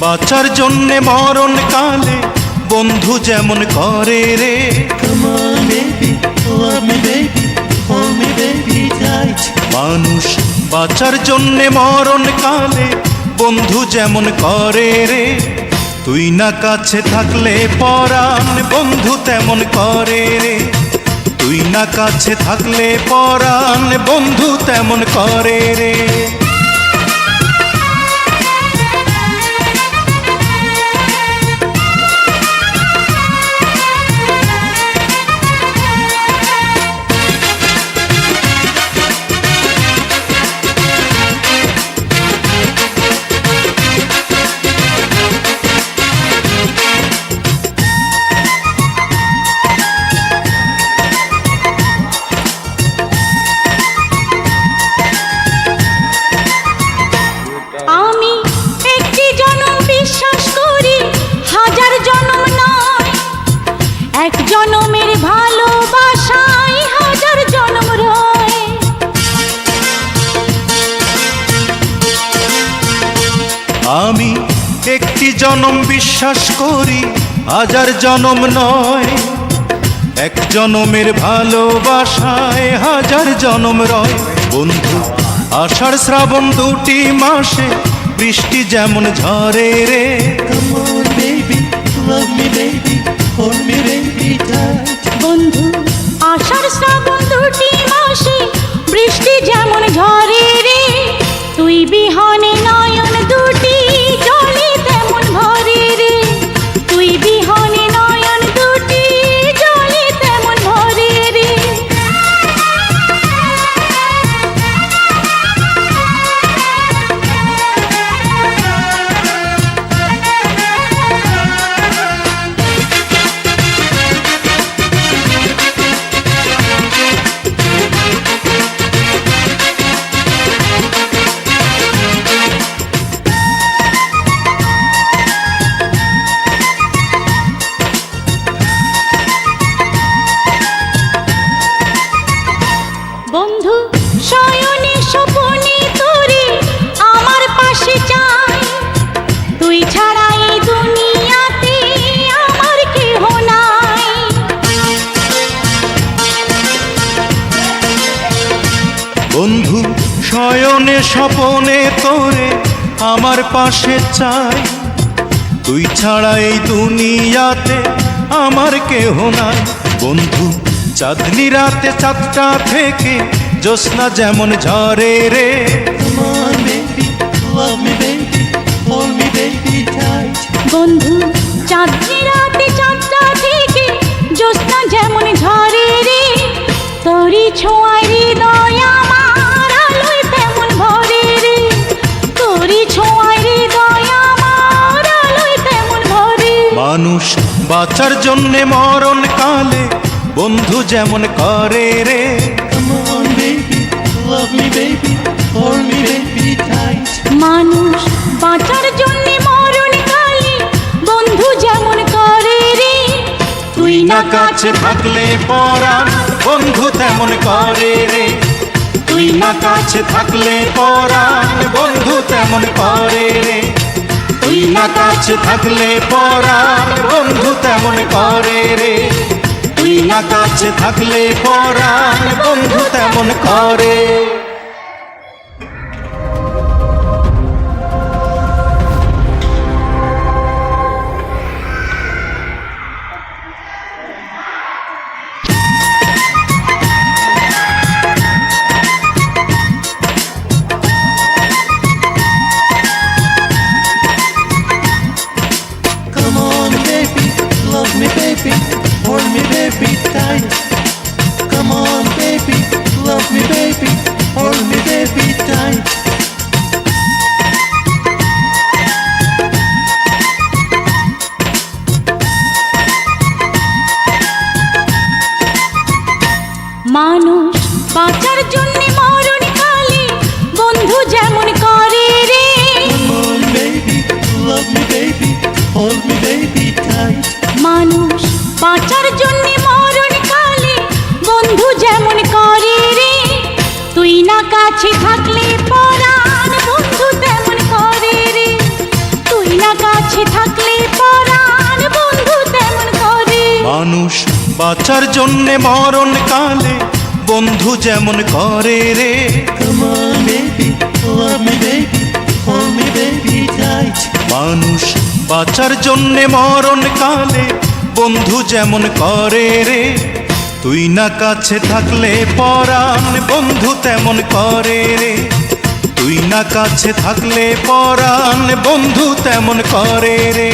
বাঁচার জন্যে মরণ কালে বন্ধু যেমন করে রে। Come on baby, love me baby, hold me baby tight. মানুষ বাঁচার জন্যে মরণ কালে বন্ধু যেমন করে রে। তুই না কাছে থাকলে পরাণ বন্ধু তেমন করে রে। তুই না কাছে থাকলে পরাণ বন্ধু তেমন করে রে। আমি একটি জনম বিশ্বাস করি, হাজার জনম নয়। এক জনমের ভালোবাসায় হাজার জনম রয়। বন্ধু আষাঢ় শ্রাবণ দুটি মাসে বৃষ্টি যেমন ঝরে রে। Come on baby, love me baby, hold me baby tight. বন্ধু আষাঢ় শ্রাবণ দুটি মাসে বৃষ্টি যেমন ঝরে রে। তুই বিহনে নয়ন দুটি জলে তেমন ভরে রে। তুই বিহনে নয়ন দুটি জলে তেমন ভরে রে। বন্ধু শয়নে স্বপনে তোরে আমার পাশে চাই। তুই ছাড়া এই দুনিয়াতে আমার কেহ নাই। বন্ধু শয়নে স্বপনে তোরে আমার পাশে চাই। তুই ছাড়া এই দুনিয়াতে আমার কেহ নাই। বন্ধু চাঁদনি রাতে চাঁদটা থেকে জ্যোৎস্না যেমন ঝরে রে। Come on baby, love me baby, hold me baby tight. বন্ধু চাঁদনি রাতে চাঁদটা থেকে জ্যোৎস্না যেমন ঝরে রে। তোরি ছোঁয়ায় হৃদয় আমার আলোয় তেমন ভরে রে। তোরি ছোঁয়ায় হৃদয় আমার আলোয় তেমন ভরে। মানুষ বাঁচার জন্যে মরণ কালে বন্ধু যেমন করে রে। Come on baby, love me baby, hold me baby tight. মানুষ বাঁচার জন্যে মরণ কালে বন্ধু যেমন করে রে। তুই না কাছে থাকলে পরাণ বন্ধু তেমন করে রে। তুই না কাছে থাকলে পরাণ বন্ধু তেমন করে রে। তুই না কাছে থাকলে পরাণ বন্ধু তেমন করে রে। তুই না কাছে থাকলে পরাণ বন্ধু তেমন করে। Come on baby, love me baby, hold me baby tight. Come on baby, love me baby, hold me baby tight. মানুষ বাঁচার জন্যে মরণ কালে বন্ধু যেমন করে রে। Come on baby, love me baby, hold me baby tight. মানুষ বাঁচার জন্যে মরণ কালে বন্ধু যেমন করে রে। তুই না কাছে থাকলে পরাণ বন্ধু তেমন করে রে। তুই না কাছে বাঁচার জন্যে মরণ কালে বন্ধু যেমন করে রে। Come on, baby, love me, baby, hold me, baby, tight. মানুষ বাঁচার জন্যে মরণ কালে বন্ধু যেমন করে রে। তুই না কাছে থাকলে পরাণ বন্ধু তেমন করে রে। তুই না কাছে থাকলে পরাণ বন্ধু তেমন করে রে।